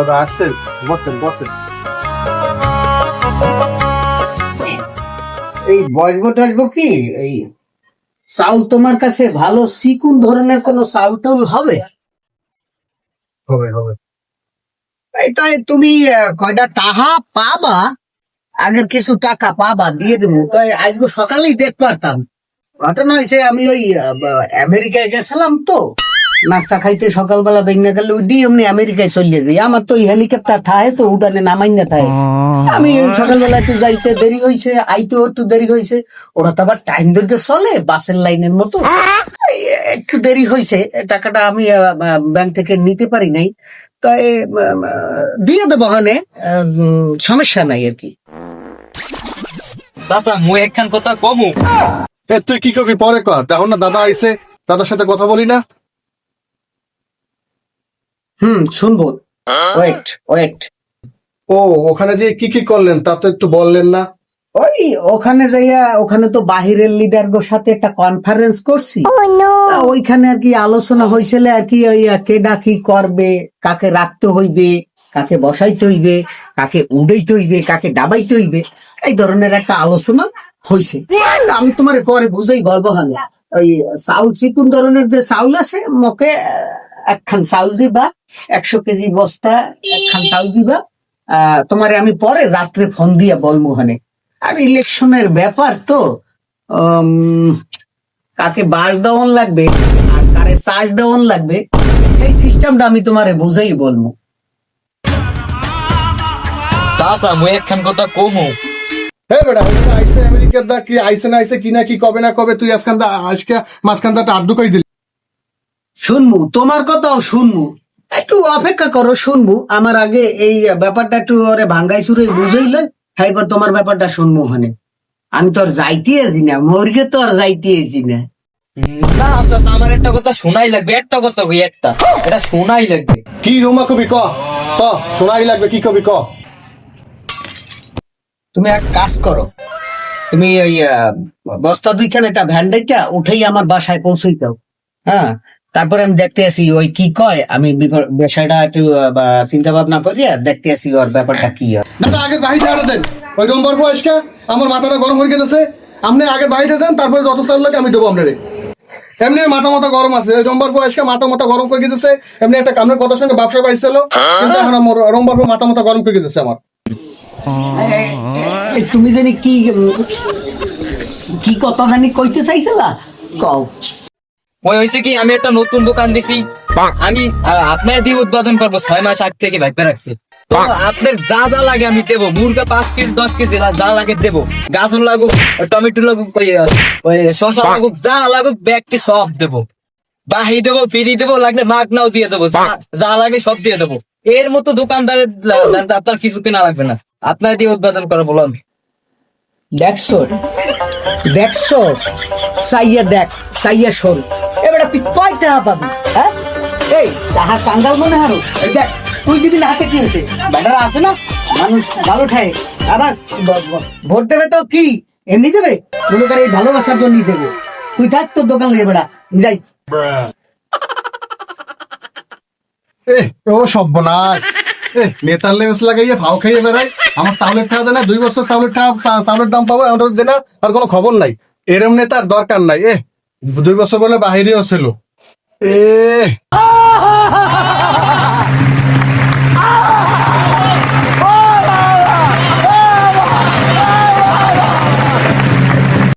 দাদা আসছেন, বসেন বসেন। এই বসবো টসবো কি, এই চাউল তোমার কাছে ভালো চিকুন ধরনের কোন চাউল টাউল হবে? হবে হবে। তাই তুমি কয়টা টাকা পাবা, আগের কিছু টাকা পাবা, দিয়ে দেবো। তাই আজকে সকালেই দেখতে পারতাম। ঘটনা হয়েছে, আমি ওই আমেরিকায় গেছিলাম তো, নাস্তা খাইতে সকালবেলা বেগনা গেলে উডি এমনি আমেরিকায় চলে যাবি। আমার তো হেলিকপ্টার থাকে, তো উড়ানে নামাই না থাকে। আমি সকালবেলা একটু যাইতে দেরি হয়েছে, আইতেও একটু দেরি হয়েছে। ওরা তো আবার টাইম ধরে চলে, বাসের লাইনের মতো। এই একটু দেরি হয়েছে, টাকাটা আমি ব্যাংক থেকে নিতে পারি নাই। তাই দিয়ে দেবো, হনে সমস্যা নাই আর কি। চাচা মুই একখান কথা কমু। তুই কি করবি পরে কর, দেখো না দাদা আইছে, দাদার সাথে কথা বলি না। শুনবো। Wait wait. ও ওখানে যে কি কি করলেন তা তো একটু বললেন না। ওই ওখানে যাইয়া, ওখানে তো বাহিরের লিডারদের সাথে একটা কনফারেন্স করছি। ওইখানে আর কি আলোচনা হয়েছিল আর কি, ওই কেডা কি করবে, কাকে রাখতে হইবে, কাকে বসাইতে হইবে, কাকে উড়াইতে হইবে, কাকে ডাবাইতে হইবে, এই ধরনের একটা আলোচনা হয়েছে। আমি তোমার পরে বুঝাই গল্প হানে। ওই চাউল চিকুন ধরনের যে চাউল আছে, মকে একখান চাউল দিবা, 100 কেজি বস্তা একখান চাউল দিবা। তোমারে আমি পরে রাত্রে ফোন দিয়া বলবো হানে। আর ইলেকশনের ব্যাপার তো, কাকে বাস দেওয়ান লাগবে আর কারে চার্জ দেওয়ান লাগবে, সেই সিস্টেমটা আমি তোমারে বুঝাই বলবো। চাচা মুই একখান কথা কমু। হ্যাঁ বেটা, আইসে আমেরিকার দা কি আইসে না আইসে, কি না কি কবে না কবে, তুই আজকান দা আজকে মাঝখান দা আড্ডু কই দিলি। শুনবো তোমার কথাও শুনবো, একটু অপেক্ষা করো, শুনবো। আমার আগে এই ব্যাপারটা একটু ওরে ভাঙ্গাই চুরে বুঝাইলে, এবার তোমার ব্যাপারটা শুনবো ওখানে। আমি তো আর যাইতে আছি না, মর্গে তো আর যাইতে আছি না। না চাচা, আমার একটা কথা শোনাই লাগবে, একটা কথা কই, একটা এটা শোনাই লাগবে। কি রুমা কবি ক, শোনাই লাগবে, কি কবি ক। তুমি এক কাজ করো, তুমি ওই বস্তা দুইখানে একটা ভ্যান্ডাইটা উঠেই আমার বাসায় পৌঁছেই দাও। হ্যাঁ, তারপরে আমি দেখতে আসি ওই কি কয়, আমি বিষয়টা একটু চিন্তা ভাবনা করি আর দেখতে আসি ওর ব্যাপারটা কি হয়। দাদা আগে বাড়িটা আনা দেন, ওই রোমবার বয়সকা আমার মাথাটা গরম হয়ে গেছে। আপনি আগে বাড়িটা দেন, তারপরে যত চাল লাগে আমি দেবো আপনারে। এমনি মাথা গরম আছে, ওই রোমবার বয়সকা মাথা গরম করে গেছে। এমনি একটা কামের কথা সঙ্গে ব্যবসা পাইছিল, কিন্তু এখন আমার রোমবার মাথা গরম করে গেছে আমার। তুমি জানি কি কি কথা জানি কইতে চাইছিলা, কও। ওই হয়েছে কি, আমি একটা নতুন দোকান দিছি, আমি আপনার দিয়ে উৎপাদন করবো 6 মাস আগ থেকে ভাইপে রাখছি। তো আপনার যা যা লাগে আমি দেবো, মুরগা 5 কেজি 10 কেজি যা লাগে দেবো। গাজর লাগুক, টমেটো লাগুক, ওই শসা লাগুক, যা লাগুক ব্যাগটি সব দেবো। বাহি দেবো, ফিরি দেবো, লাগলে মাগনাও দিয়ে দেবো, যা লাগে সব দিয়ে দেবো। এর মতো দোকানদারের আপনার কিছু কেনা লাগবে না, আপনার দিয়ে উৎপাদন করে বলুন। দেখছো দেখছো, সাইয়া দেখ, সাইয়া শোন। এবারে তুই কয় টাকা পাবি? হ্যাঁ, এই তাহার কাঙ্গাল মনে হারো। এই দেখ, তুই দিবি না, হাতে কি হয়েছে, ব্যাটারা আছে না, মানুষ ভালো খায়। আবার ভোট দেবে তো কি এমনি দেবে, মনে করে এই ভালোবাসার জন্যই দেবে। তুই থাক, তোর দোকান নিয়ে বেড়া, যাই। ও সর্বনাশ, নেতার লেবেস লাগাইয়ে ফাও খাইয়ে বেড়াই। আমার চাউলের টাকা দেয় না, 2 বছর চাউলের দাম পাবো, এমন দে না, আর কোনো খবর নাই। এরম নেতার দরকার নাই। 2 বছর বলে বাহিরেও ছিল।